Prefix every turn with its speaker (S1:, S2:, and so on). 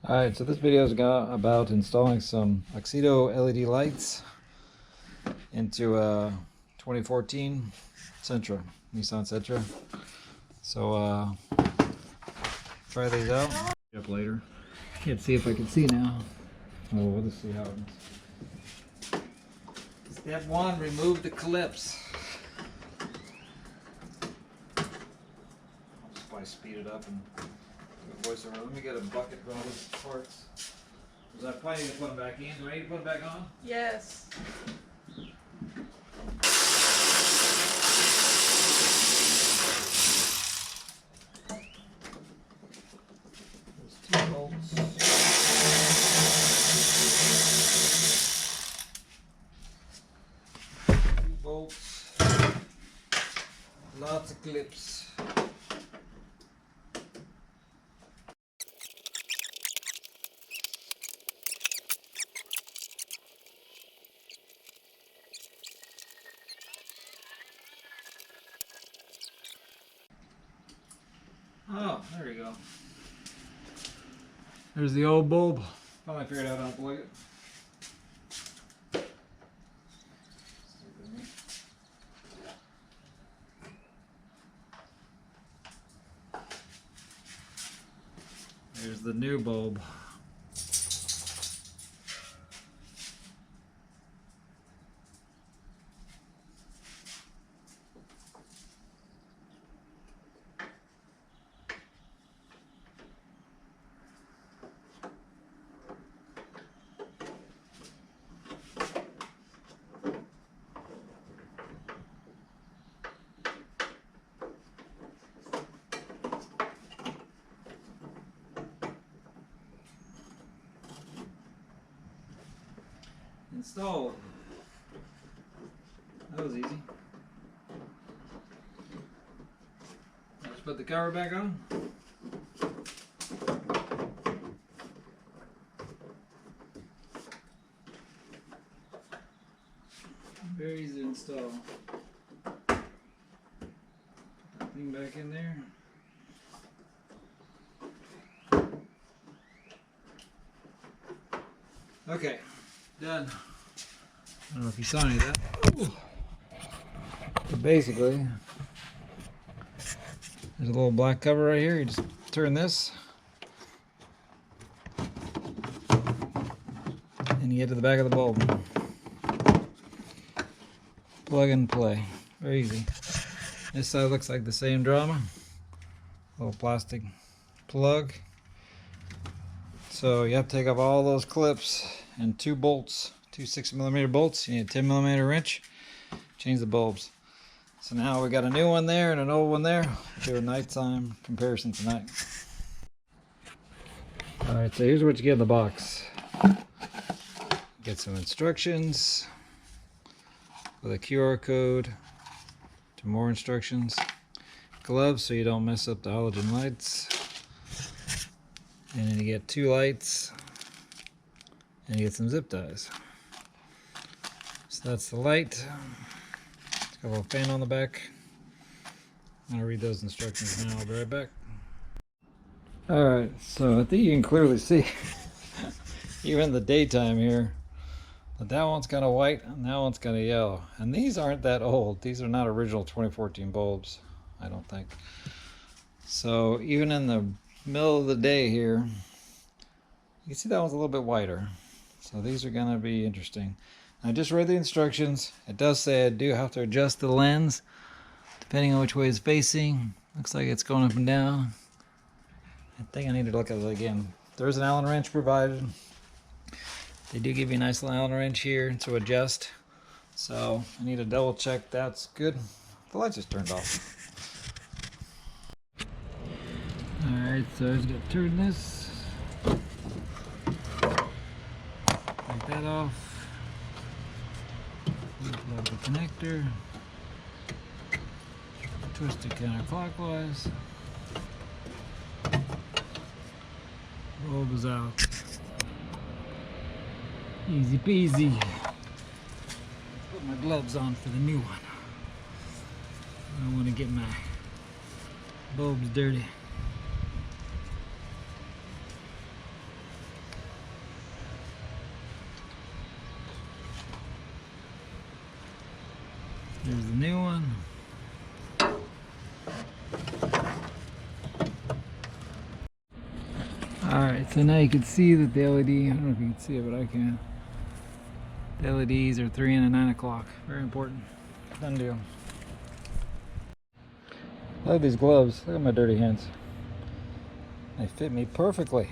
S1: Alright, so this video is about installing some Auxito LED lights into a 2014 Sentra, Nissan Sentra. So try these out. Up later. Can't see if I can see now. Oh, we'll just see how it is. Step 1, remove the clips. I'll just probably speed it up and do a voiceover. Let me get a bucket for all these parts. Was I probably need to put them back in? Do I need to put them back on?
S2: Yes.
S1: There's 2 bolts. 2 bolts. Lots of clips. Oh, there you go. There's the old bulb. Finally figured out how to plug it. There's the new bulb. Installed. That was easy. Let's put the cover back on. Very easy to install. Put that thing back in there. Okay, done. I don't know if you saw any of that. Ooh. But basically, there's a little black cover right here. You just turn this, and you get to the back of the bulb. Plug and play. Very easy. This side looks like the same drama. Little plastic plug. So you have to take off all those clips and 2 bolts. 2 6mm bolts. You need a 10mm wrench. Change the bulbs. So now we got a new one there and an old one there. We'll do a nighttime comparison tonight. Alright, so here's what you get in the box. Get some instructions with a QR code to more instructions. Gloves so you don't mess up the halogen lights. And then you get 2 lights. And you get some zip ties. So that's the light. It's got a little fan on the back. I'm going to read those instructions now. I'll be right back. Alright, so I think you can clearly see, even in the daytime here, but that one's kind of white and that one's kind of yellow. And these aren't that old. These are not original 2014 bulbs, I don't think. So even in the middle of the day here, you can see that one's a little bit whiter. So these are going to be interesting. I just read the instructions. It does say I do have to adjust the lens depending on which way it's facing. Looks like it's going up and down. I think I need to look at it again. There's an Allen wrench provided. They do give you a nice little Allen wrench here to adjust. So I need to double check that's good. The light just turned off. Alright, so I just got to turn this. Take that off. Plug the connector. Twist it counterclockwise. Bulb is out. Easy peasy. Put my gloves on for the new one. I don't want to get my bulbs dirty. There's the new one. Alright, so now you can see that the LED, I don't know if you can see it, but I can. The LEDs are 3 and a 9 o'clock. Very important. Done deal. Look at these gloves. Look at my dirty hands. They fit me perfectly.